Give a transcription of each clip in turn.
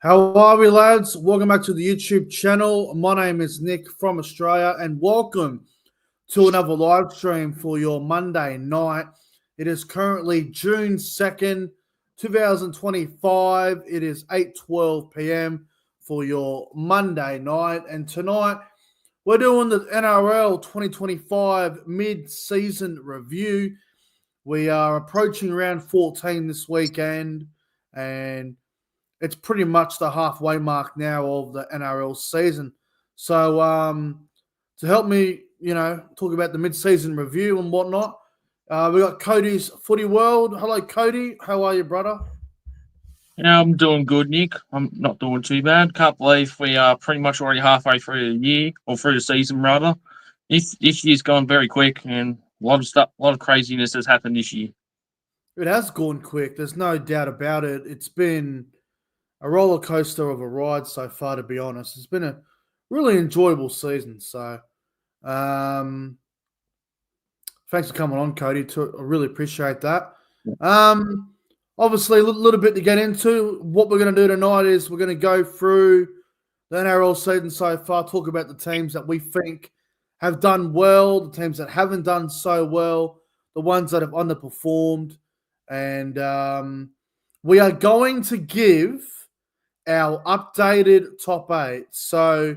How are we, lads? Welcome back to the YouTube channel. My name is Nick from Australia, and welcome to another live stream for your Monday night. It is currently June 2nd, 2025. It is 8:12 p.m. for your Monday night, and tonight we're doing the NRL 2025 mid-season review. We are approaching round 14 this weekend, and it's pretty much the halfway mark now of the NRL season. So to help me, talk about the mid-season review and whatnot, we got Cody's Footy World. Hello, Cody. How are you, brother? Yeah, I'm doing good, Nick. I'm not doing too bad. Can't believe we are pretty much already halfway through the year, or through the season, rather. This year's gone very quick, and a lot of stuff, a lot of craziness has happened this year. It has gone quick. There's no doubt about it. It's been a roller coaster of a ride so far, to be honest. It's been a really enjoyable season. So, thanks for coming on, Cody. I really appreciate that. Obviously, a little bit to get into. What we're going to do tonight is we're going to go through the NRL season so far, talk about the teams that we think have done well, the teams that haven't done so well, the ones that have underperformed, and we are going to give our updated top 8. So,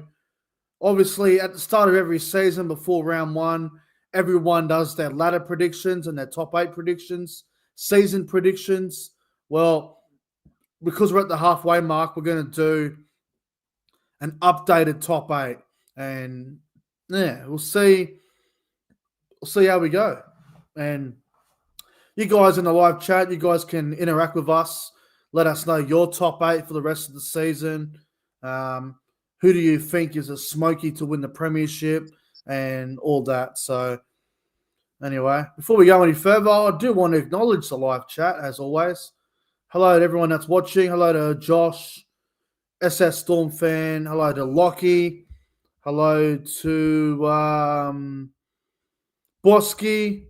obviously, at the start of every season before round 1, everyone does their ladder predictions and their top 8 predictions, season predictions. Well, because we're at the halfway mark, we're going to do an updated top 8. And, yeah, we'll see how we go. And you guys in the live chat, you guys can interact with us. Let us know your top 8 for the rest of the season. Who do you think is a smoky to win the premiership and all that? So, anyway, before we go any further, I do want to acknowledge the live chat, as always. Hello to everyone that's watching. Hello to Josh, SS Storm fan. Hello to Lockie. Hello to Bosky,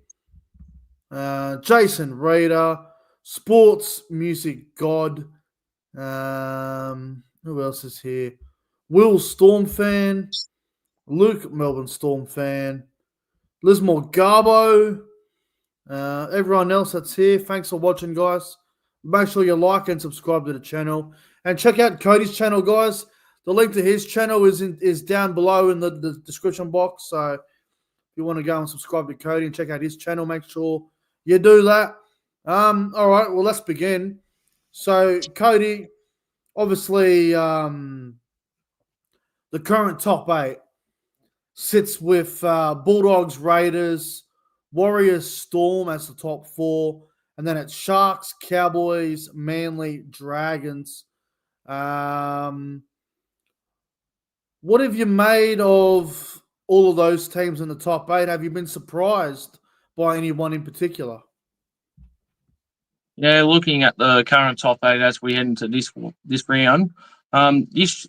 Jason Reader, Sports Music God. Who else is here? Will Storm fan, Luke Melbourne Storm fan, Lismore Garbo, everyone else that's here. Thanks for watching, guys. Make sure you like and subscribe to the channel, and check out Cody's channel, guys. The link to his channel is down below in the description box. So if you want to go and subscribe to Cody and check out his channel, make sure you do that. All right, well, let's begin. So, Cody, obviously, the current top 8 sits with Bulldogs, Raiders, Warriors, Storm as the top 4, and then it's Sharks, Cowboys, Manly, Dragons. What have you made of all of those teams in the top 8? Have you been surprised by anyone in particular? Yeah, looking at the current top 8 as we head into this round, this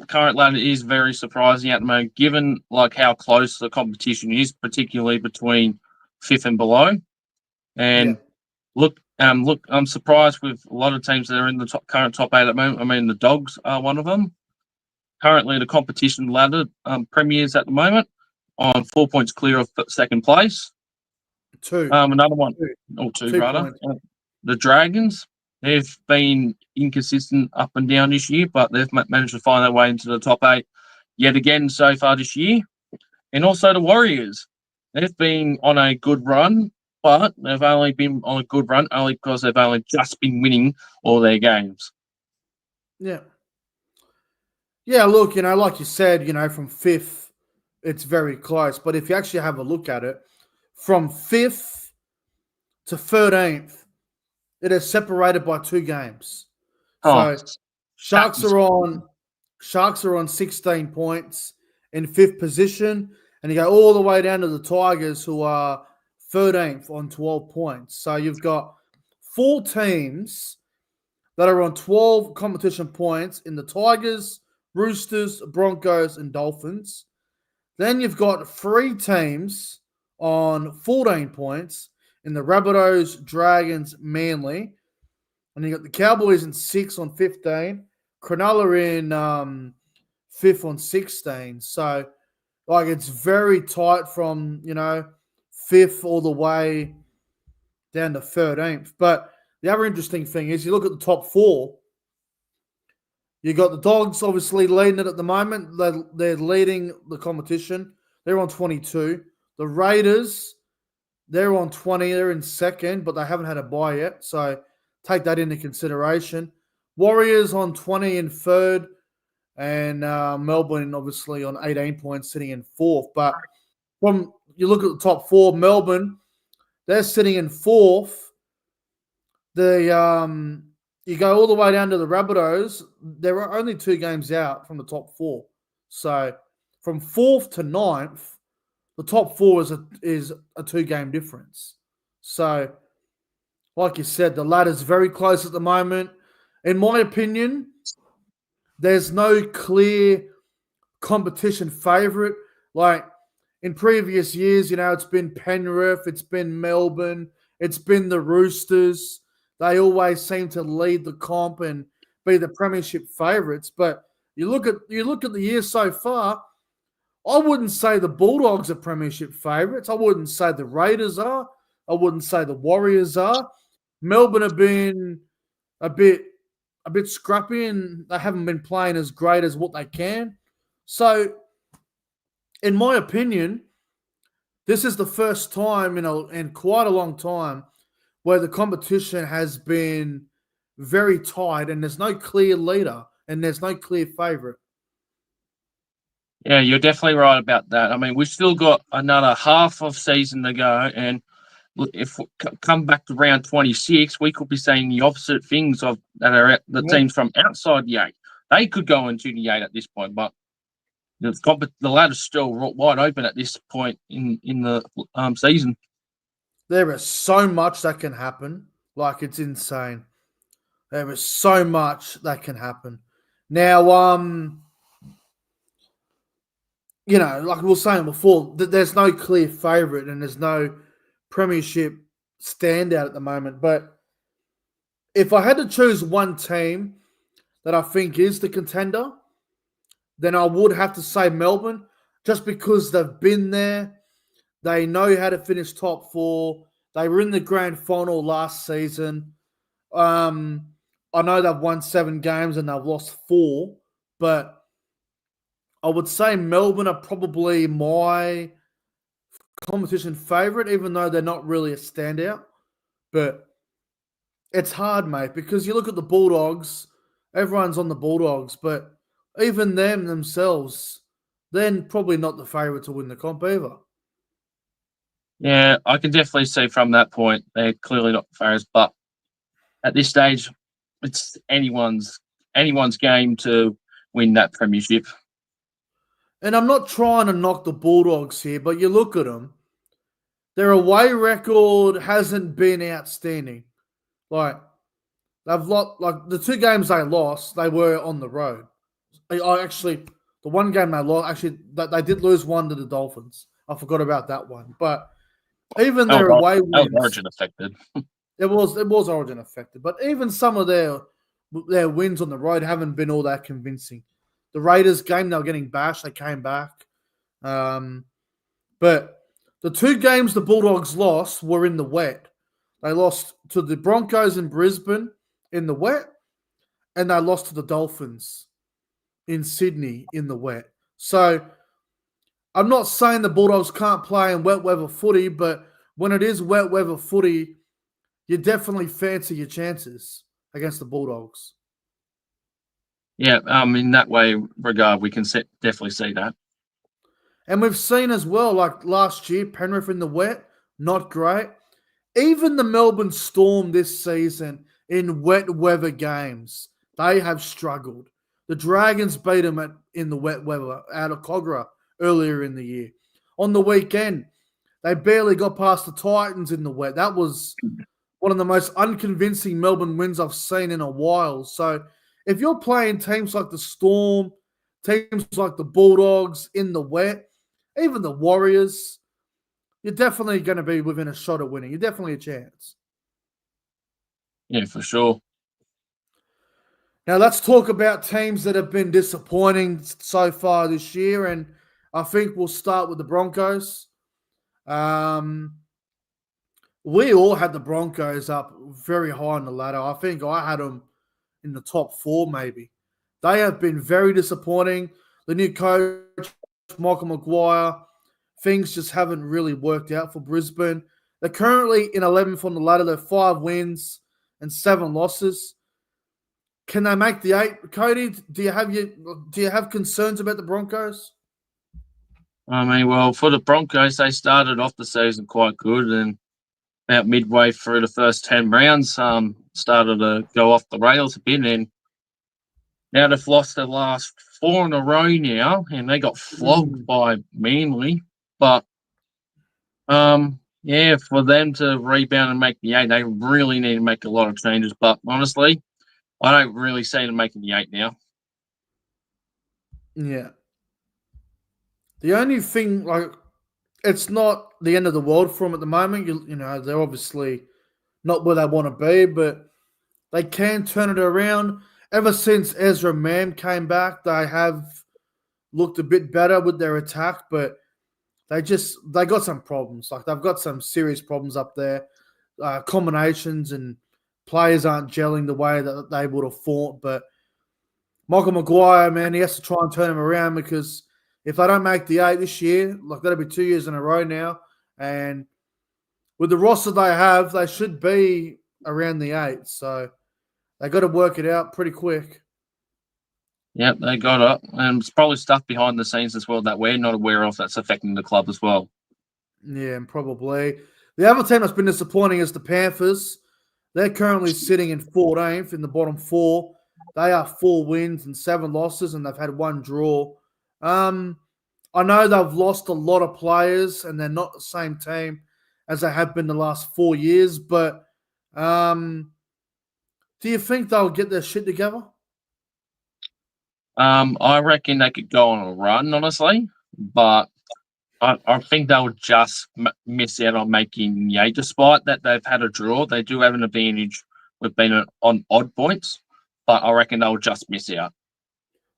current ladder is very surprising at the moment, given how close the competition is, particularly between 5th and below. And look, I'm surprised with a lot of teams that are in the current top 8 at the moment. I mean, the Dogs are one of them. Currently, the competition ladder premiers at the moment on 4 points clear of second place. 2. Another one, or 2 rather. The Dragons, they've been inconsistent up and down this year, but they've managed to find their way into the top 8 yet again so far this year. And also the Warriors, they've been on a good run, but they've only been on a good run only because they've only just been winning all their games. Yeah. Yeah, look, like you said, from 5th, it's very close. But if you actually have a look at it, from 5th to 13th, it is separated by 2 games. So Sharks are on 16 points in 5th position, and you go all the way down to the Tigers, who are 13th on 12 points. So you've got 4 teams that are on 12 competition points in the Tigers, Roosters, Broncos, and Dolphins. Then you've got 3 teams on 14 points in the Rabbitohs, Dragons, Manly. And you got the Cowboys in 6 on 15, Cronulla in 5th on 16. So, like, it's very tight from, 5th all the way down to 13th. But the other interesting thing is you look at the top 4. You got the Dogs obviously leading it at the moment. They're leading the competition. They're on 22. The Raiders, they're on 20. They're in second, but they haven't had a bye yet. So take that into consideration. Warriors on 20 in third. And Melbourne obviously on 18 points sitting in fourth. But from you look at the top 4, Melbourne, they're sitting in fourth. You go all the way down to the Rabbitohs. There are only 2 games out from the top 4. So from 4th to 9th, the top 4 is a 2-game difference. So, like you said, the ladder's very close at the moment. In my opinion, there's no clear competition favourite. Like in previous years, it's been Penrith, it's been Melbourne, it's been the Roosters. They always seem to lead the comp and be the premiership favourites. But you look at the year so far, I wouldn't say the Bulldogs are premiership favourites. I wouldn't say the Raiders are. I wouldn't say the Warriors are. Melbourne have been a bit scrappy and they haven't been playing as great as what they can. So, in my opinion, this is the first time in quite a long time where the competition has been very tight and there's no clear leader and there's no clear favourite. Yeah, you're definitely right about that. I mean, we've still got another half of season to go, and if we come back to round 26, we could be saying the opposite things of that are the teams from outside the 8. They could go into the 8 at this point, but the ladder's still wide open at this point in the season. There is so much that can happen. Like, it's insane. There is so much that can happen. Now, like we were saying before, there's no clear favourite and there's no premiership standout at the moment. But if I had to choose one team that I think is the contender, then I would have to say Melbourne, just because they've been there. They know how to finish top 4. They were in the grand final last season. I know they've won 7 games and they've lost 4, but I would say Melbourne are probably my competition favourite, even though they're not really a standout. But it's hard, mate, because you look at the Bulldogs, everyone's on the Bulldogs, but even them themselves, they're probably not the favourite to win the comp either. Yeah, I can definitely see from that point they're clearly not the favourites, but at this stage, it's anyone's game to win that premiership. And I'm not trying to knock the Bulldogs here, but you look at them, their away record hasn't been outstanding. Like, they've lost, like the 2 games they lost, they were on the road. The one game they lost, actually, they did lose 1 to the Dolphins. I forgot about that one. But even their away wins, that was Origin affected. It was Origin affected, but even some of their wins on the road haven't been all that convincing. The Raiders game, they were getting bashed. They came back. But the 2 games the Bulldogs lost were in the wet. They lost to the Broncos in Brisbane in the wet, and they lost to the Dolphins in Sydney in the wet. So I'm not saying the Bulldogs can't play in wet weather footy, but when it is wet weather footy, you definitely fancy your chances against the Bulldogs. Yeah, in that regard, we can definitely see that. And we've seen as well, like last year, Penrith in the wet, not great. Even the Melbourne Storm this season in wet weather games, they have struggled. The Dragons beat them in the wet weather out of Cogra earlier in the year. On the weekend, they barely got past the Titans in the wet. That was one of the most unconvincing Melbourne wins I've seen in a while. So if you're playing teams like the Storm, teams like the Bulldogs in the wet, even the Warriors, you're definitely going to be within a shot of winning. You're definitely a chance. Yeah, for sure. Now let's talk about teams that have been disappointing so far this year, and I think we'll start with the Broncos. Um, we all had the Broncos up very high on the ladder. I think I had them in the top four, maybe. They have been very disappointing. The new coach, Michael Maguire, things just haven't really worked out for Brisbane. They're currently in 11th on the ladder. They're 5 wins and 7 losses. Can they make the 8? Cody, do you have concerns about the Broncos? I mean, well, for the Broncos, they started off the season quite good, and about midway through the first 10 rounds, started to go off the rails a bit, and now they've lost their last 4 in a row now, and they got flogged by Manly. But yeah, for them to rebound and make the 8, they really need to make a lot of changes. But honestly, I don't really see them making the 8 now. Yeah. The only thing, like, it's not the end of the world for them at the moment. You know, they're obviously not where they want to be, but they can turn it around. Ever since Ezra Mam came back, they have looked a bit better with their attack, but they got some problems. Like, they've got some serious problems up there. Combinations and players aren't gelling the way that they would have thought. But Michael Maguire, man, he has to try and turn him around, because if they don't make the 8 this year, like, that'll be 2 years in a row now. And with the roster they have, they should be around the 8. So they got to work it out pretty quick. Yep, they got it. And it's probably stuff behind the scenes as well that we're not aware of that's affecting the club as well. Yeah, and probably. The other team that's been disappointing is the Panthers. They're currently sitting in 14th in the bottom 4. They are 4 wins and 7 losses, and they've had 1 draw. I know they've lost a lot of players, and they're not the same team as they have been the last 4 years. But do you think they'll get their shit together? I reckon they could go on a run, honestly, but I think they'll just miss out on making the 8. Despite that they've had a draw, they do have an advantage with being on odd points, but I reckon they'll just miss out.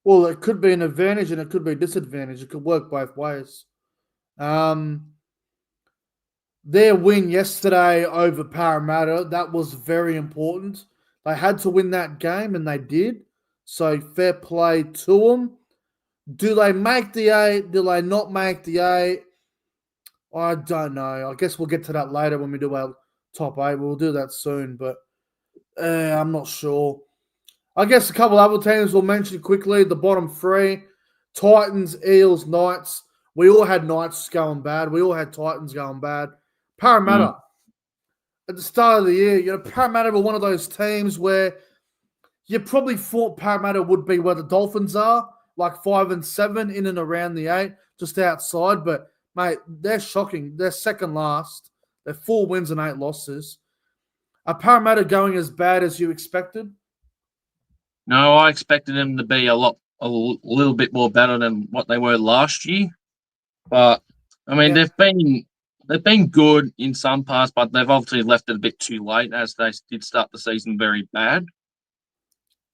Well, it could be an advantage and it could be a disadvantage. It could work both ways. Their win yesterday over Parramatta, that was very important. They had to win that game, and they did. So fair play to them. Do they make the 8? Do they not make the 8? I don't know. I guess we'll get to that later when we do our top 8. We'll do that soon, but I'm not sure. I guess a couple other teams we'll mention quickly. The bottom 3, Titans, Eels, Knights. We all had Knights going bad. We all had Titans going bad. Parramatta, at the start of the year, you know, Parramatta were one of those teams where you probably thought Parramatta would be where the Dolphins are, like 5 and 7, in and around the 8, just outside. But, mate, they're shocking. They're second last. They're 4 wins and 8 losses. Are Parramatta going as bad as you expected? No, I expected them to be a little bit more better than what they were last year. But I mean, Yeah. they've been good in some parts, but they've obviously left it a bit too late, as they did start the season very bad.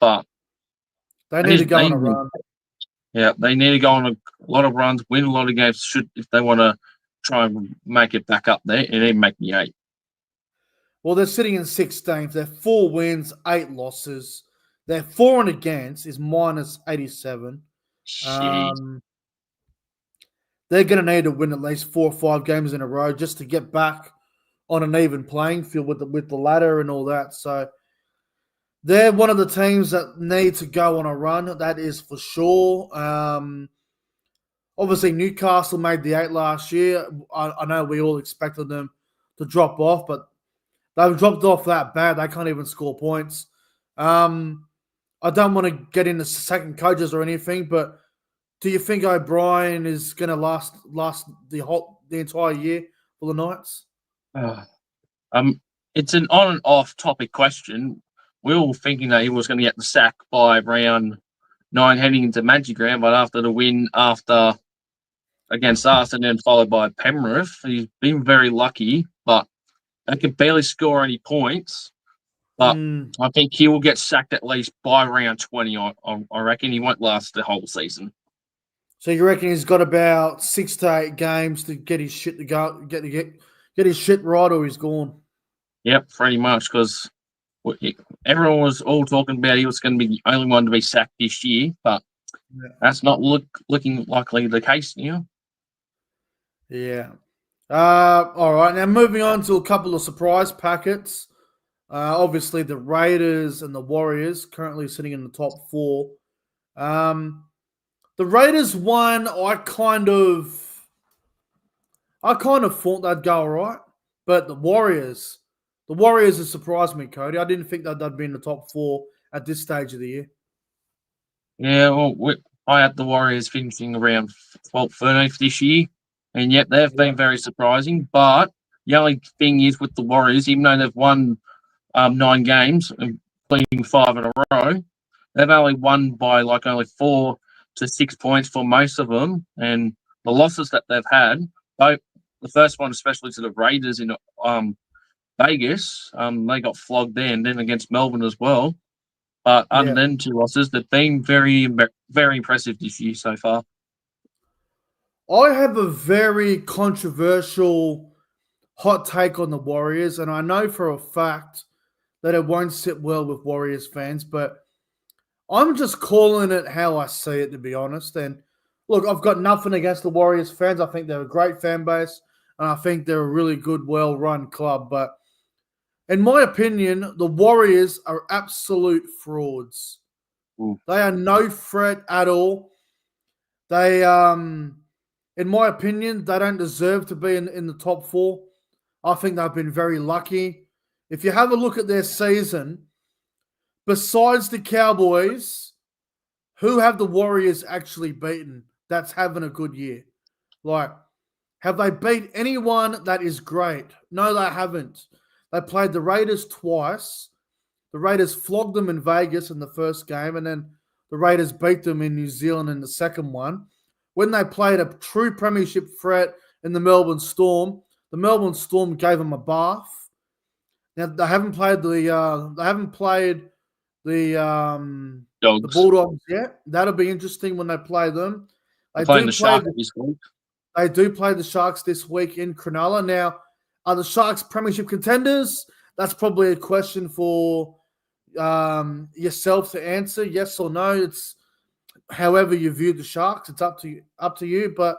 But They need to go on a run. Yeah, they need to go on a lot of runs, win a lot of games, if they want to try and make it back up there, and even make the 8. Well, they're sitting in 16th. They're 4 wins, 8 losses. Their for and against is minus 87. They're going to need to win at least 4 or 5 games in a row just to get back on an even playing field with the ladder and all that. So they're one of the teams that need to go on a run. That is for sure. Obviously, Newcastle made the 8 last year. I know we all expected them to drop off, but they've dropped off that bad. They can't even score points. I don't want to get into second coaches or anything, but do you think O'Brien is going to last the entire year for the Knights? It's an on and off topic question. We were all thinking that he was going to get the sack by round 9 heading into Magic Round, but after the win against us and then followed by Penrith, he's been very lucky, but they could barely score any points. But I think he will get sacked at least by round 20. I reckon he won't last the whole season. So you reckon he's got about 6 to 8 games to get his shit to go, get his shit right, or he's gone? Yep, pretty much, because everyone was all talking about he was going to be the only one to be sacked this year, but that's not looking likely the case now. Yeah. All right. Now moving on to a couple of surprise packets. Obviously, the Raiders and the Warriors currently sitting in the top 4. The Raiders won. I kind of thought they'd go all right, but the Warriors have surprised me, Cody. I didn't think that they'd be in the top 4 at this stage of the year. Yeah, well, I had the Warriors finishing around 12th, 13th this year, and yet they've been very surprising. But the only thing is with the Warriors, even though they've won 9 games, including 5 in a row, they've only won by like only 4 to 6 points for most of them. And the losses that they've had, both the first one, especially to the Raiders in Vegas, they got flogged there, and then against Melbourne as well. But other than 2 losses, they've been very, very impressive this year so far. I have a very controversial hot take on the Warriors, and I know for a fact that it won't sit well with Warriors fans, but I'm just calling it how I see it, to be honest. And look, I've got nothing against the Warriors fans. I think they're a great fan base, and I think they're a really good, well-run club. But in my opinion, the Warriors are absolute frauds. They are no threat at all. They, in my opinion, they don't deserve to be in the top 4. I think they've been very lucky. If you have a look at their season, besides the Cowboys, who have the Warriors actually beaten that's having a good year? Like, have they beat anyone that is great? No, they haven't. They played the Raiders twice. The Raiders flogged them in Vegas in the first game, and then the Raiders beat them in New Zealand in the second one. When they played a true premiership threat in the Melbourne Storm gave them a bath. Now they haven't played the Bulldogs yet. That'll be interesting when they play them. They do the Sharks this week. They do play the Sharks this week in Cronulla. Now, are the Sharks premiership contenders? That's probably a question for yourself to answer, yes or no. It's however you view the Sharks. It's up to you. But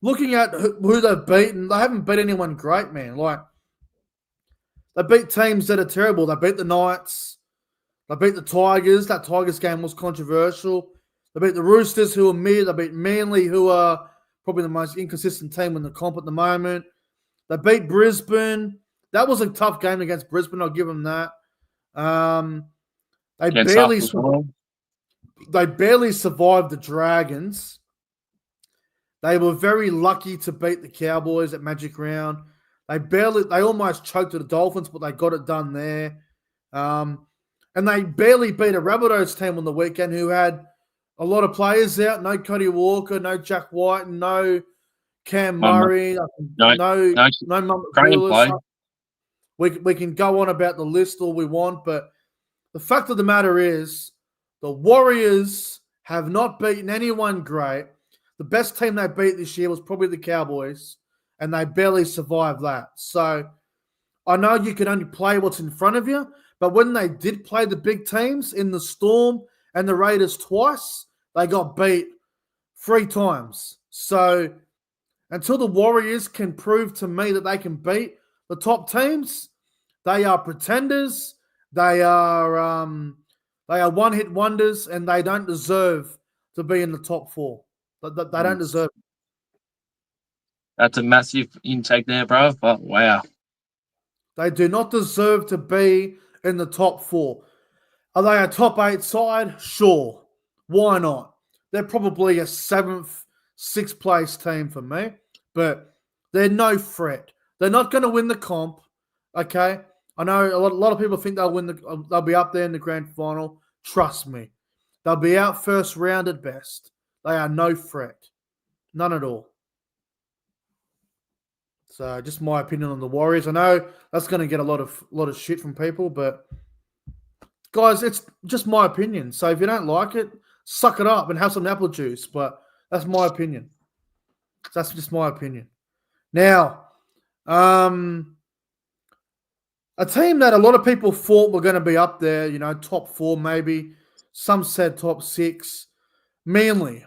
looking at who they've beaten, they haven't beat anyone great, man. Like, they beat teams that are terrible. They beat the Knights. They beat the Tigers. That Tigers game was controversial. They beat the Roosters, who are mid. They beat Manly, who are probably the most inconsistent team in the comp at the moment. They beat Brisbane. That was a tough game against Brisbane. I'll give them that. They barely survived the Dragons. They were very lucky to beat the Cowboys at Magic Round. They almost choked the Dolphins, but they got it done there. And they barely beat a Rabbitohs team on the weekend who had a lot of players out. No Cody Walker, no Jack White, no Cam Murray, no Mumford. We can go on about the list all we want, but the fact of the matter is the Warriors have not beaten anyone great. The best team they beat this year was probably the Cowboys, and they barely survived that. So I know you can only play what's in front of you, but when they did play the big teams in the Storm and the Raiders twice, they got beat 3 times. So until the Warriors can prove to me that they can beat the top teams, they are pretenders. They are one-hit wonders, and they don't deserve to be in the top 4. They don't deserve it. That's a massive intake there, bro. But wow. They do not deserve to be in the top 4. Are they a top 8 side? Sure. Why not? They're probably a 7th, 6th place team for me, but they're no threat. They're not going to win the comp, okay? I know a lot of people think they'll be up there in the grand final. Trust me. They'll be out first round at best. They are no threat. None at all. So just my opinion on the Warriors. I know that's going to get a lot of shit from people, but guys, it's just my opinion. So if you don't like it, suck it up and have some apple juice. But that's my opinion. That's just my opinion. Now, a team that a lot of people thought were going to be up there, top 4 maybe. Some said top 6. Manly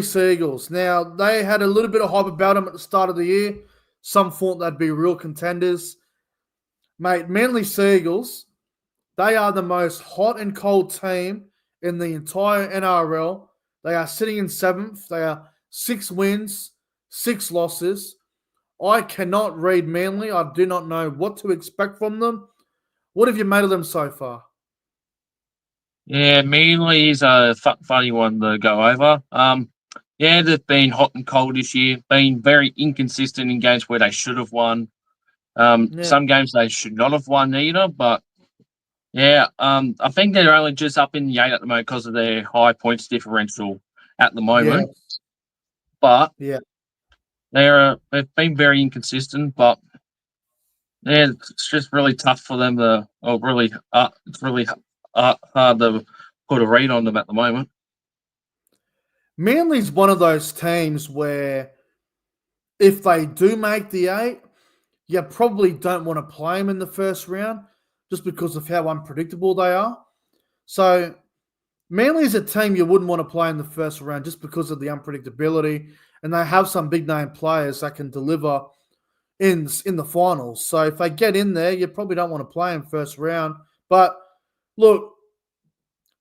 Seagulls. Now, they had a little bit of hype about them at the start of the year. Some thought they'd be real contenders. Mate, Manly Seagulls, they are the most hot and cold team in the entire NRL. They are sitting in 7th. They are 6 wins, 6 losses. I cannot read Manly. I do not know what to expect from them. What have you made of them so far? Yeah, Manly is a funny one to go over. Yeah, they've been hot and cold this year, been very inconsistent in games where they should have won. Some games they should not have won either, but yeah, I think they're only just up in the 8 at the moment because of their high points differential at the moment. Yeah. But Yeah. they've been very inconsistent, but yeah, it's just really tough for them to, it's really hard to put a read on them at the moment. Manly's one of those teams where if they do make the 8, you probably don't want to play them in the first round just because of how unpredictable they are. So Manly is a team you wouldn't want to play in the first round just because of the unpredictability, and they have some big name players that can deliver in the finals. So if they get in there, you probably don't want to play in first round. But look,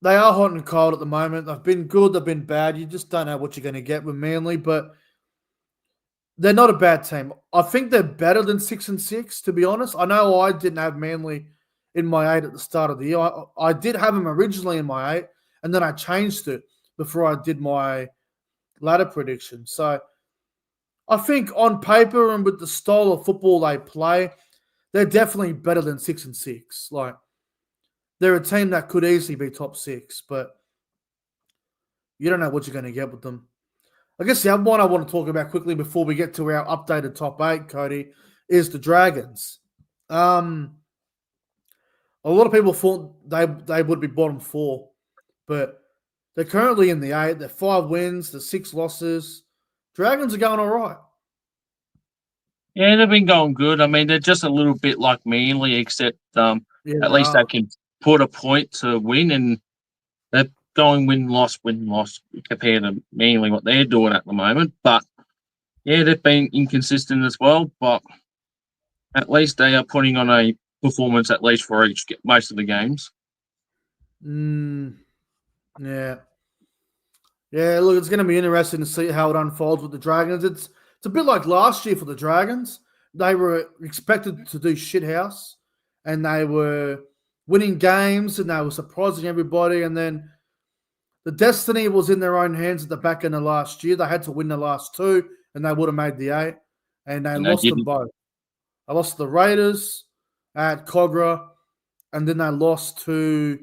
they are hot and cold at the moment. They've been good, they've been bad. You just don't know what you're going to get with Manly, but they're not a bad team. I think they're better than 6 and 6, to be honest. I know I didn't have Manly in my 8 at the start of the year. I did have them originally in my 8, and then I changed it before I did my ladder prediction. So I think on paper and with the style of football they play, they're definitely better than 6 and 6. Like, they're a team that could easily be top 6, but you don't know what you're going to get with them. I guess the other one I want to talk about quickly before we get to our updated top 8, Cody, is the Dragons. A lot of people thought they would be bottom 4, but they're currently in the 8. They're 5 wins, they're 6 losses. Dragons are going all right. Yeah, they've been going good. I mean, they're just a little bit like Manly, except at least they can put a point to win, and they're going win-loss compared to Manly, what they're doing at the moment. But, yeah, they've been inconsistent as well, but at least they are putting on a performance at least for most of the games. Yeah. Yeah, look, it's going to be interesting to see how it unfolds with the Dragons. It's a bit like last year for the Dragons. They were expected to do shithouse, and they were winning games, and they were surprising everybody. And then the destiny was in their own hands at the back end of last year. They had to win the last 2, and they would have made the 8, and they lost them both. They lost to the Raiders at Cogra, and then they lost to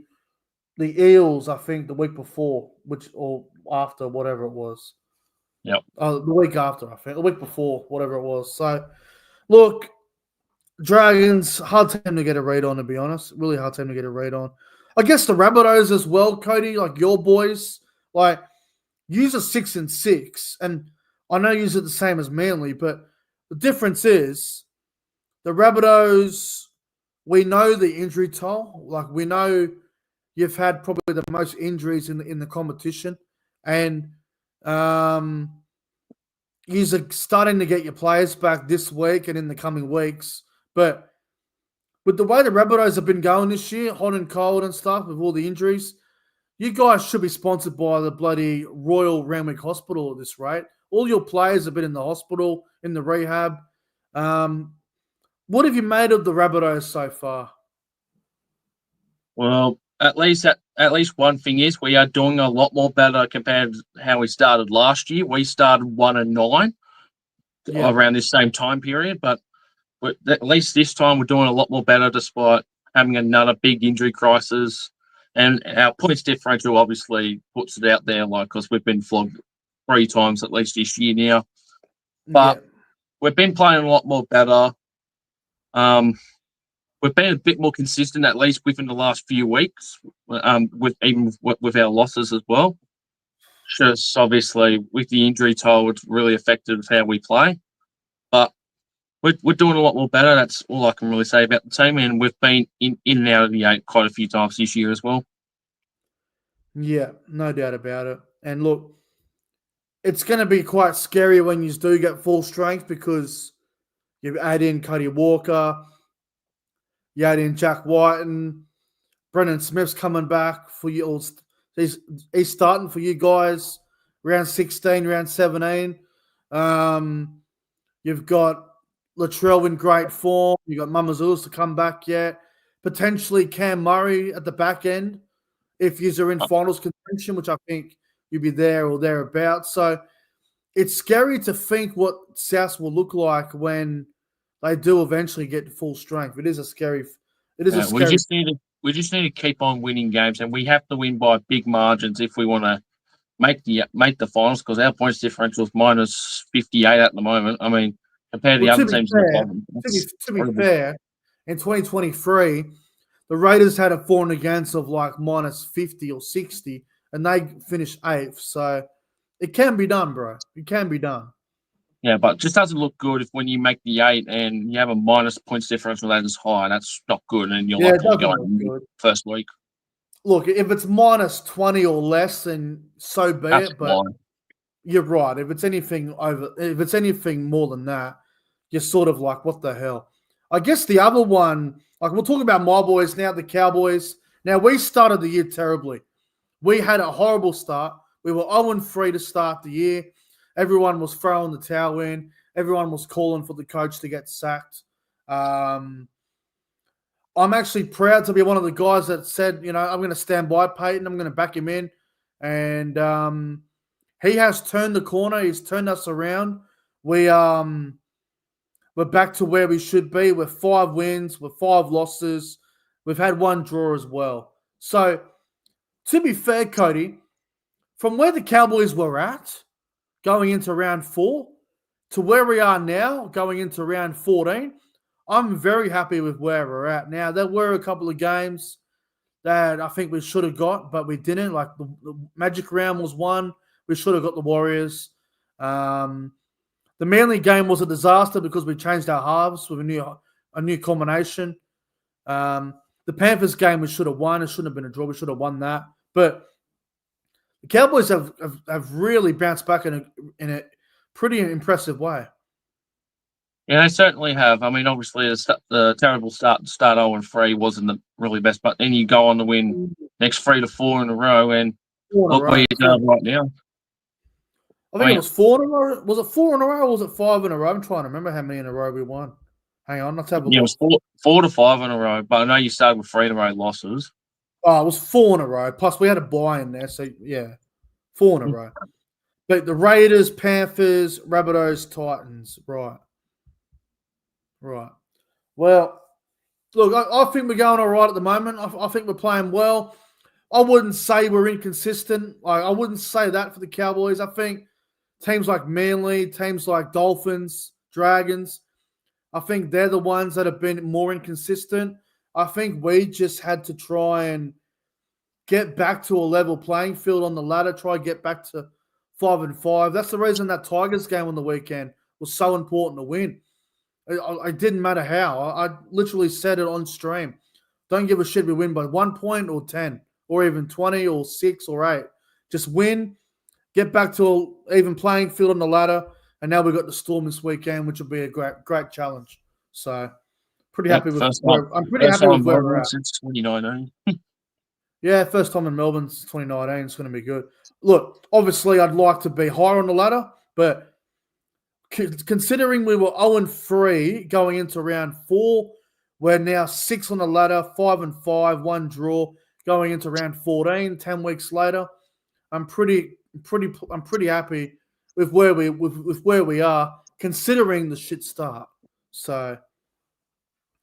the Eels, I think, the week before, or after, whatever it was. Yep. The week after, I think. The week before, whatever it was. So, look, Dragons, hard team to get a read on, to be honest. Really hard team to get a read on. I guess the Rabbitohs as well, Cody, like your boys, like, use a 6 and 6, and I know use it the same as Manly, but the difference is the Rabbitohs, we know the injury toll. Like, we know you've had probably the most injuries in the competition, and you're starting to get your players back this week and in the coming weeks. But with the way the Rabbitohs have been going this year, hot and cold and stuff, with all the injuries, you guys should be sponsored by the bloody Royal Randwick Hospital at this rate. All your players have been in the hospital, in the rehab. What have you made of the Rabbitohs so far? Well, at least one thing is we are doing a lot more better compared to how we started last year. We started 1-9 around this same time period, but at least this time we're doing a lot more better despite having another big injury crisis. And our points differential obviously puts it out there, like, because we've been flogged 3 times at least this year now. But we've been playing a lot more better. we've been a bit more consistent, at least within the last few weeks, with our losses as well. Just obviously with the injury toll, it's really affected how we play. But we're doing a lot more better. That's all I can really say about the team. And we've been in and out of the 8 quite a few times this year as well. Yeah, no doubt about it. And look, it's going to be quite scary when you do get full strength because you add in Cody Walker, you add in Jack White, and Brendan Smith's coming back for you all. He's starting for you guys round 16, round 17. You've got Latrell in great form. You've got Mamazulis to come back yet. Potentially Cam Murray at the back end if you're in finals contention, which I think you'll be there or thereabouts. So it's scary to think what South will look like when they do eventually get to full strength. It is a scary. We just need to keep on winning games, and we have to win by big margins if we want to make the finals. Because our points differential is minus 58 at the moment. I mean, compared to the other teams in the bottom. To be fair, in 2023, the Raiders had a for and against of like minus 50 or 60, and they finished 8th. So it can be done, bro. It can be done. Yeah, but it just doesn't look good if when you make the 8 and you have a minus points differential that is high. That's not good, and you're likely going first week. Look, if it's minus 20 or less, then so be it. But you're right. If it's anything more than that, you're sort of like, what the hell? I guess the other one, like we'll talk about my boys now, the Cowboys. Now, we started the year terribly. We had a horrible start. We were 0-3 to start the year. Everyone was throwing the towel in. Everyone was calling for the coach to get sacked. I'm actually proud to be one of the guys that said, I'm going to stand by Peyton. I'm going to back him in. And he has turned the corner. He's turned us around. We're back to where we should be. We're 5 wins. We're 5 losses. We've had 1 draw as well. So, to be fair, Cody, from where the Cowboys were at going into round 4 to where we are now going into round 14, I'm very happy with where we're at. Now, there were a couple of games that I think we should have got, but we didn't. Like the Magic round was one. We should have got the Warriors. The Manly game was a disaster because we changed our halves with a new combination. The Panthers game we should have won. It shouldn't have been a draw. We should have won that. But the Cowboys have really bounced back in a pretty impressive way. Yeah, they certainly have. I mean, obviously, the terrible start 0-3 wasn't the really best, but then you go on to win next 3 to 4 in a row, and look where you're going right now. I think it was 4 in a row. Was it 4 in a row or was it 5 in a row? I'm trying to remember how many in a row we won. Hang on, let's have a look. It was 4 to 5 in a row, but I know you started with 3 in a row losses. Oh, it was 4 in a row. Plus, we had a bye in there, so yeah, 4 in a row. But the Raiders, Panthers, Rabbitohs, Titans, right. Well, look, I think we're going all right at the moment. I think we're playing well. I wouldn't say we're inconsistent. I wouldn't say that for the Cowboys. I think teams like Manly, teams like Dolphins, Dragons, I think they're the ones that have been more inconsistent. I think we just had to try and get back to a level playing field on the ladder, try and get back to 5-5. That's the reason that Tigers game on the weekend was so important to win. It didn't matter how. I literally said it on stream. Don't give a shit if we win by 1 point or 10 or even 20 or 6 or 8. Just win, get back to an even playing field on the ladder, and now we've got the Storm this weekend, which will be a great challenge. So, pretty happy with where we're at. Since 2019. Yeah, first time in Melbourne since 2019. It's going to be good. Look, obviously, I'd like to be higher on the ladder, but considering we were 0-3 going into round 4, we're now 6 on the ladder, 5-5, 1 draw going into round 14. 10 weeks later, I'm pretty happy with where we are, considering the shit start. So,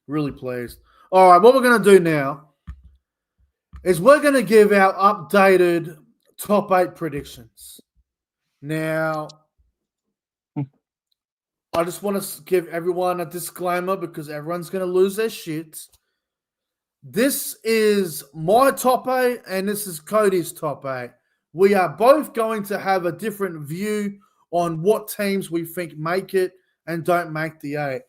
really pleased. All right, what we're going to do now is we're going to give our updated top 8 predictions. Now, I just want to give everyone a disclaimer because everyone's going to lose their shit. This is my top 8 and this is Cody's top 8. We are both going to have a different view on what teams we think make it and don't make the 8.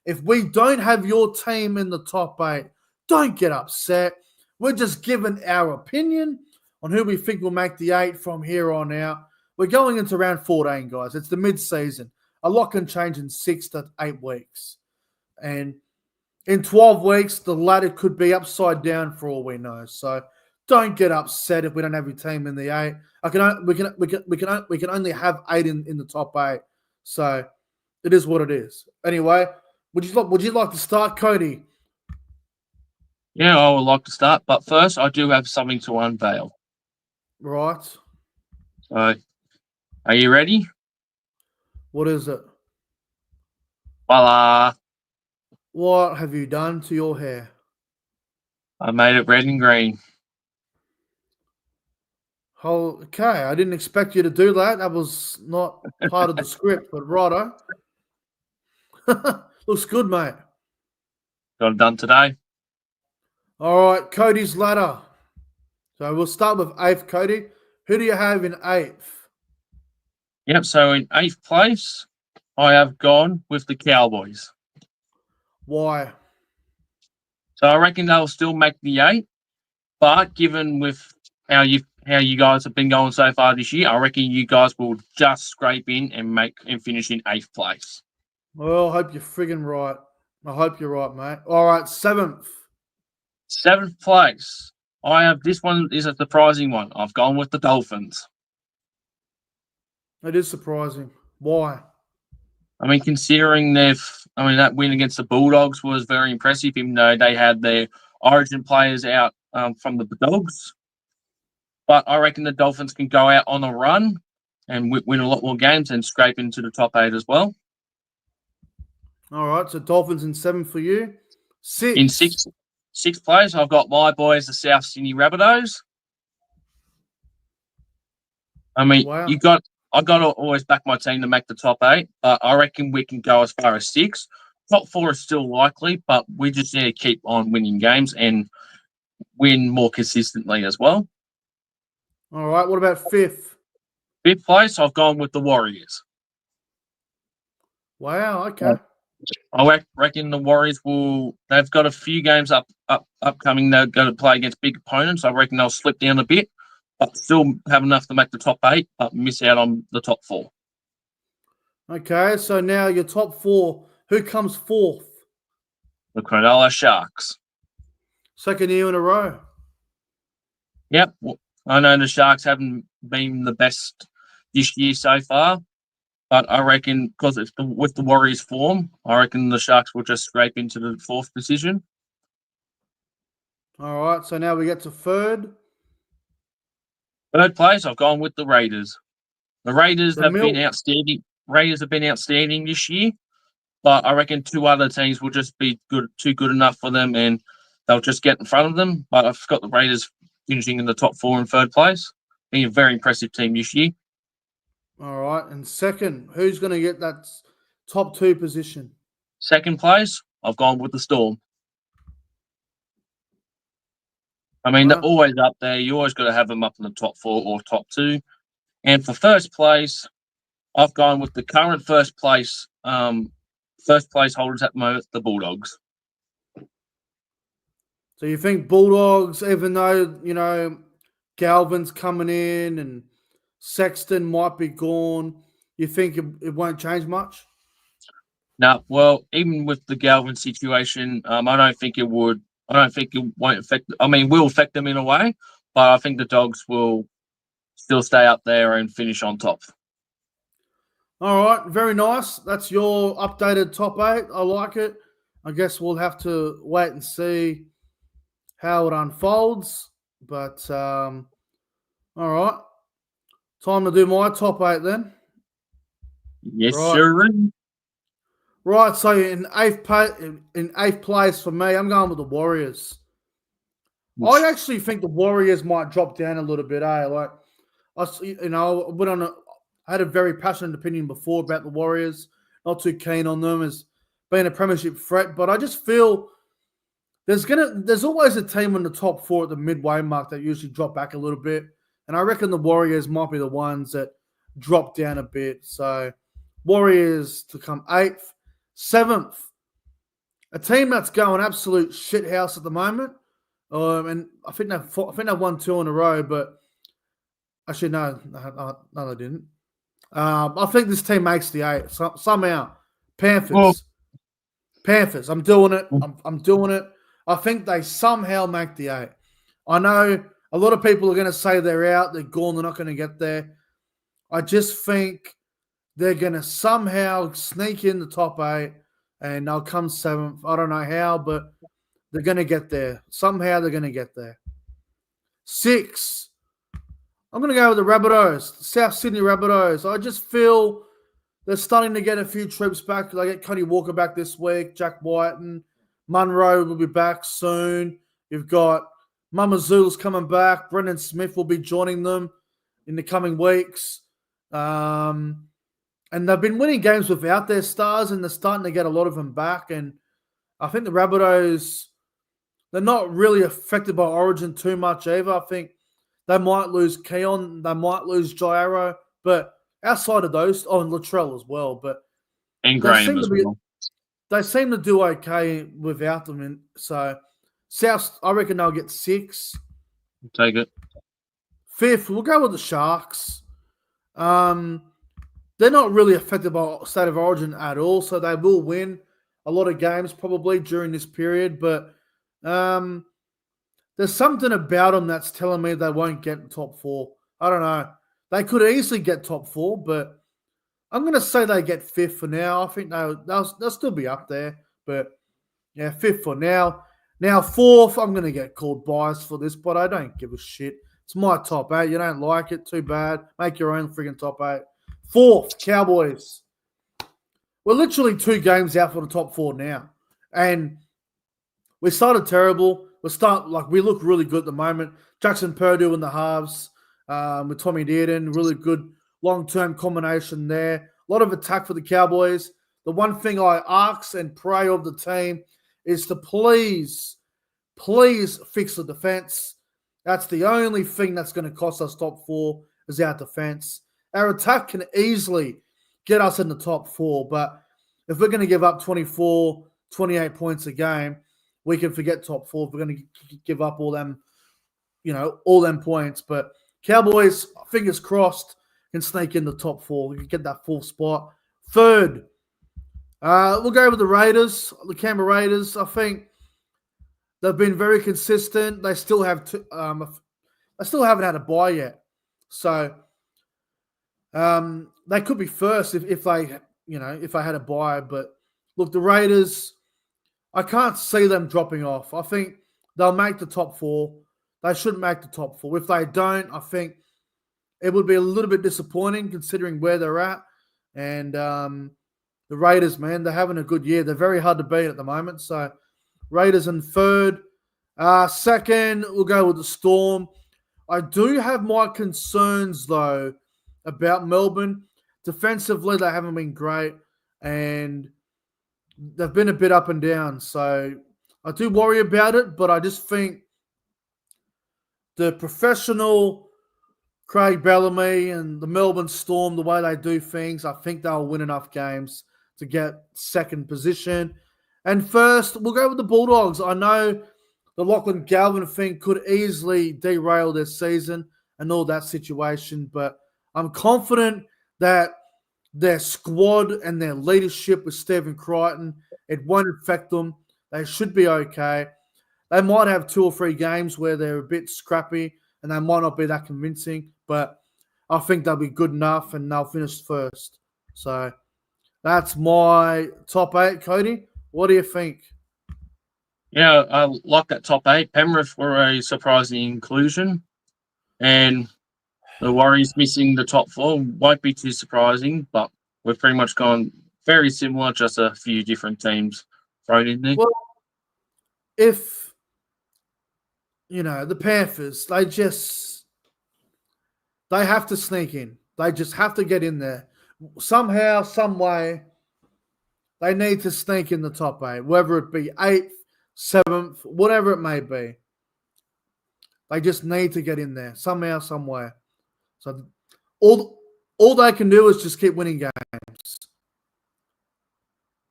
If we don't have your team in the top 8, don't get upset. We're just giving our opinion on who we think will make the 8 from here on out. We're going into round 14, guys. It's the mid-season. A lot can change in 6 to 8 weeks. And in 12 weeks, the ladder could be upside down for all we know. So don't get upset if we don't have your team in the 8. We can only have 8 in the top 8. So it is what it is. Anyway, would you like to start, Cody? Yeah, I would like to start, but first I do have something to unveil. Right. So, are you ready? What is it? Voila! What have you done to your hair? I made it red and green. Oh, okay, I didn't expect you to do that. That was not part of the script, but righto. Looks good, mate. Got it done today. All right, Cody's ladder. So we'll start with 8th, Cody. Who do you have in 8th? Yep, so in 8th place, I have gone with the Cowboys. Why? So I reckon they'll still make the 8, but given with how you guys have been going so far this year, I reckon you guys will just scrape in and finish in 8th place. Well, I hope you're friggin' right. I hope you're right, mate. All right, 7th. 7th place, I have this one is a surprising one. I've gone with the Dolphins. It is surprising. Why? I mean, considering that win against the Bulldogs was very impressive, even though they had their origin players out from the Dogs. But I reckon the Dolphins can go out on a run and win a lot more games and scrape into the top 8 as well. All right, so Dolphins in 7th for you. 6th. In sixth place, I've got my boys, the South Sydney Rabbitohs. I mean, Wow. I got to always back my team to make the top 8, but I reckon we can go as far as 6. Top 4 is still likely, but we just need to keep on winning games and win more consistently as well. All right, what about 5th? 5th place, I've gone with the Warriors. Wow, okay. I reckon the Warriors they've got a few games upcoming. They're going to play against big opponents. I reckon they'll slip down a bit, but still have enough to make the top 8, but miss out on the top 4. Okay, so now your top 4. Who comes 4th? The Cronulla Sharks. 2nd year in a row. Yep. I know the Sharks haven't been the best this year so far, but I reckon because it's with the Warriors' form, I reckon the Sharks will just scrape into the 4th position. All right, so now we get to 3rd. 3rd place, I've gone with the Raiders. The Raiders have been outstanding. Raiders have been outstanding this year, but I reckon 2 other teams will just be too good enough for them, and they'll just get in front of them. But I've got the Raiders finishing in the top 4 in 3rd place, being a very impressive team this year. All right, and 2nd, who's going to get that top 2 position? 2nd place, I've gone with the Storm. I mean, They're always up there. You always got to have them up in the top 4 or top 2. And for 1st place, I've gone with the current 1st place holders at the moment, the Bulldogs. So you think Bulldogs, even though, Galvin's coming in and Sexton might be gone, you think it won't change much? No, well, even with the Galvin situation, I don't think it would. I don't think it won't affect. I mean, will affect them in a way, but I think the Dogs will still stay up there and finish on top. All right, very nice. That's your updated top 8. I like it. I guess we'll have to wait and see how it unfolds. But all right, time to do my top 8 then. Yes, sir. Right, so in 8th place for me, I'm going with the Warriors. I actually think the Warriors might drop down a little bit, eh? I saw you in 8th place for me. I'm going with the Warriors. Right, so in 8th place for me, I'm going with the Warriors. Right, so in 8th place for me, I'm going with the Warriors. I actually think the Warriors might drop down a little bit, eh? Like, I had a very passionate opinion before about the Warriors. Not too keen on them as being a premiership threat, but I just feel there's always a team in the top four at the midway mark that usually drop back a little bit, and I reckon the Warriors might be the ones that drop down a bit. So Warriors to come 8th, 7th, a team that's going absolute shithouse at the moment. And I think they've won 2 in a row, but actually no, they didn't. I think this team makes the 8 somehow. Panthers. I'm doing it. I'm doing it. I think they somehow make the 8. I know a lot of people are going to say they're out, they're gone, they're not going to get there. I just think they're going to somehow sneak in the top 8 and they'll come 7th. I don't know how, but they're going to get there. Somehow they're going to get there. 6. I'm going to go with the Rabbitohs, South Sydney Rabbitohs. I just feel they're starting to get a few troops back. They get Cody Walker back this week, Jack White and Munro will be back soon. You've got Mamazulu's coming back. Brendan Smith will be joining them in the coming weeks. And they've been winning games without their stars, and they're starting to get a lot of them back. And I think the Rabbitohs, they're not really affected by Origin too much either. I think they might lose Keon, they might lose Jairo, but outside of those, and Latrell as well. But and Graham as well. They seem to do okay without them. And so South, I reckon they'll get 6. Take it. 5th, we'll go with the Sharks. They're not really affected by State of Origin at all, so they will win a lot of games probably during this period. But there's something about them that's telling me they won't get top 4. I don't know. They could easily get top 4, but I'm going to say they get 5th for now. I think they'll still be up there, but yeah, 5th for now. Now 4th, I'm going to get called biased for this, but I don't give a shit. It's my top 8. You don't like it, too bad. Make your own friggin' top 8. 4th, Cowboys. We're literally 2 games out for the top 4 now, and we started terrible. We look really good at the moment. Jackson Purdue in the halves with Tommy Dearden, really good long-term combination there. A lot of attack for the Cowboys. The one thing I ask and pray of the team is to please fix the defense. That's the only thing that's going to cost us top 4 is our defense. Our attack can easily get us in the top 4, but if we're going to give up 24, 28 points a game, we can forget top 4 if we're going to give up all them points. But Cowboys, fingers crossed, can sneak in the top 4. We can get that 4th spot. 3rd, we'll go with the Raiders, the Canberra Raiders. I think they've been very consistent. They still have they still haven't had a bye yet, so they could be first if they had a bye. But look, the Raiders, I can't see them dropping off. I think they'll make the top 4. They should make the top 4. If they don't, I think it would be a little bit disappointing considering where they're at. And the Raiders, man, they're having a good year. They're very hard to beat at the moment. So Raiders in 3rd. 2nd, we'll go with the Storm. I do have my concerns, though, about Melbourne. Defensively, they haven't been great. And they've been a bit up and down. So I do worry about it, but I just think the professional Craig Bellamy and the Melbourne Storm, the way they do things, I think they'll win enough games to get 2nd position. And 1st, we'll go with the Bulldogs. I know the Lachlan Galvin thing could easily derail their season and all that situation, but I'm confident that their squad and their leadership with Stephen Crichton, it won't affect them. They should be okay. They might have 2 or 3 games where they're a bit scrappy and they might not be that convincing, but I think they'll be good enough and they'll finish 1st. So that's my top 8, Cody. What do you think? Yeah, I like that top 8. Penrith were a surprising inclusion, and the Warriors missing the top 4 won't be too surprising, but we've pretty much gone very similar, just a few different teams thrown in there. Well, if the Panthers, they have to sneak in. They just have to get in there. Somehow, some way, they need to sneak in the top 8, whether it be 8th, 7th, whatever it may be. They just need to get in there somehow, somewhere. So all they can do is just keep winning games.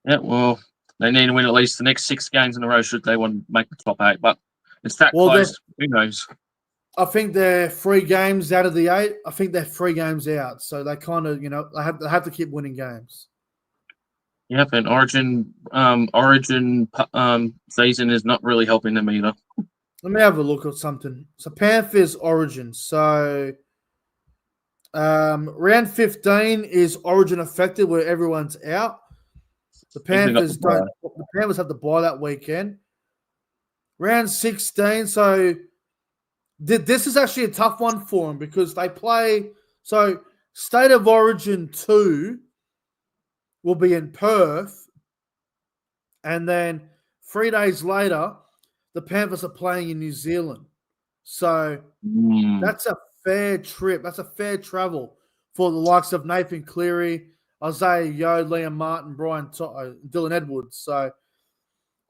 Yeah, well, they need to win at least the next 6 games in a row should they want to make the top 8. But it's that close. Who knows? I think they're 3 games out of the 8. I think they're 3 games out. So they kind of, they have to keep winning games. Yep, and Origin season is not really helping them either. Let me have a look at something. So Panthers Origin. So round 15 is Origin affected where everyone's out. The Panthers have to buy that weekend. Round 16. So this is actually a tough one for them because they play. So State of Origin 2 will be in Perth. And then 3 days later, the Panthers are playing in New Zealand. So that's a fair trip. That's a fair travel for the likes of Nathan Cleary, Isaiah Yeo, Liam Martin, Dylan Edwards. So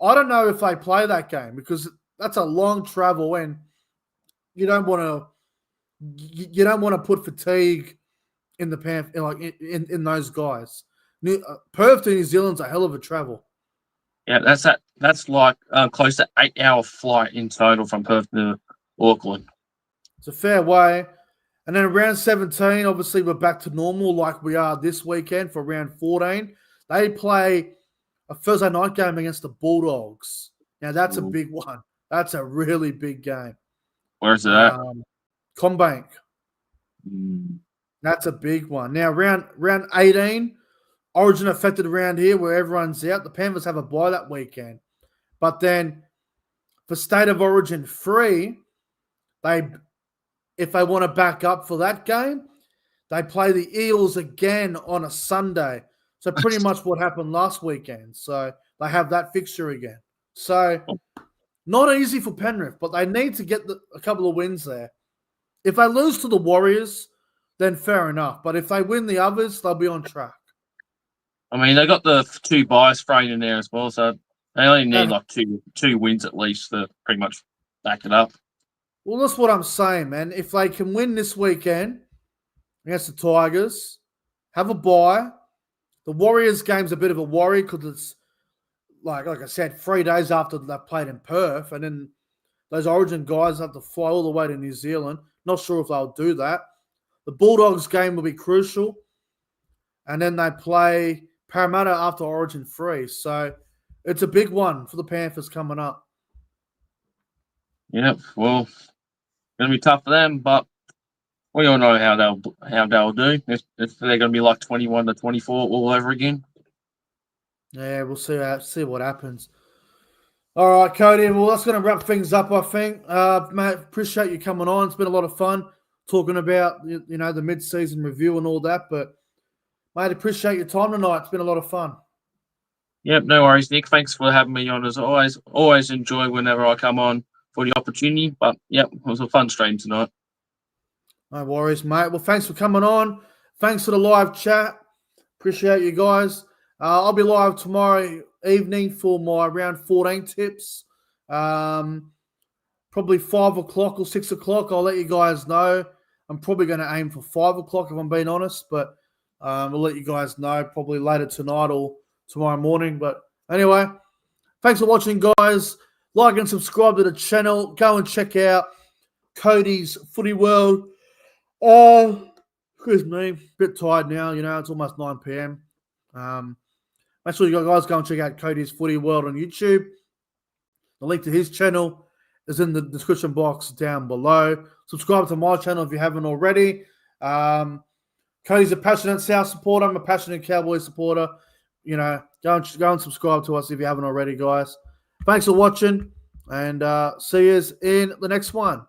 I don't know if they play that game because that's a long travel and you don't want to put fatigue in the in those guys. Perth to New Zealand's a hell of a travel. Yeah, that's like close to 8-hour flight in total from Perth to Auckland. It's a fair way. And then round 17, obviously we're back to normal like we are this weekend for round 14. They play a Thursday night game against the Bulldogs. Now that's a big one. That's a really big game. Where's it at? Combank. That's a big one. Now round 18, Origin affected around here where everyone's out. The Panthers have a bye that weekend. But then for State of Origin 3, if they want to back up for that game, they play the Eels again on a Sunday. So pretty much what happened last weekend. So they have that fixture again. So not easy for Penrith, but they need to get a couple of wins there. If they lose to the Warriors, then fair enough. But if they win the others, they'll be on track. I mean, they got the 2 buys thrown in there as well, so they only need like two wins at least to pretty much back it up. Well, that's what I'm saying, man. If they can win this weekend against the Tigers, have a bye. The Warriors game's a bit of a worry because it's, like I said, 3 days after they've played in Perth, and then those Origin guys have to fly all the way to New Zealand. Not sure if they'll do that. The Bulldogs game will be crucial. And then they play Parramatta after Origin 3. So it's a big one for the Panthers coming up. Yep, well, going to be tough for them, but we all know how they'll do. If they're going to be like 21-24 all over again. Yeah, we'll see what happens. All right, Cody. Well, that's going to wrap things up, I think. Mate, appreciate you coming on. It's been a lot of fun talking about the mid-season review and all that. But mate, appreciate your time tonight. It's been a lot of fun. Yep, no worries, Nick. Thanks for having me on as always. Always enjoy whenever I come on for the opportunity. But yep, it was a fun stream tonight. No worries, mate. Well, thanks for coming on. Thanks for the live chat. Appreciate you guys. I'll be live tomorrow evening for my round 14 tips. Probably 5 o'clock or 6 o'clock. I'll let you guys know. I'm probably going to aim for 5 o'clock if I'm being honest, but we'll let you guys know probably later tonight or tomorrow morning. But anyway, thanks for watching, guys. Like and subscribe to the channel. Go and check out Cody's Footy World. Excuse me, a bit tired now. It's almost 9 p.m. Make sure you guys go and check out Cody's Footy World on YouTube. The link to his channel is in the description box down below. Subscribe to my channel if you haven't already. Cody's a passionate South supporter. I'm a passionate Cowboys supporter. Go and subscribe to us if you haven't already, guys. Thanks for watching, and see you in the next one.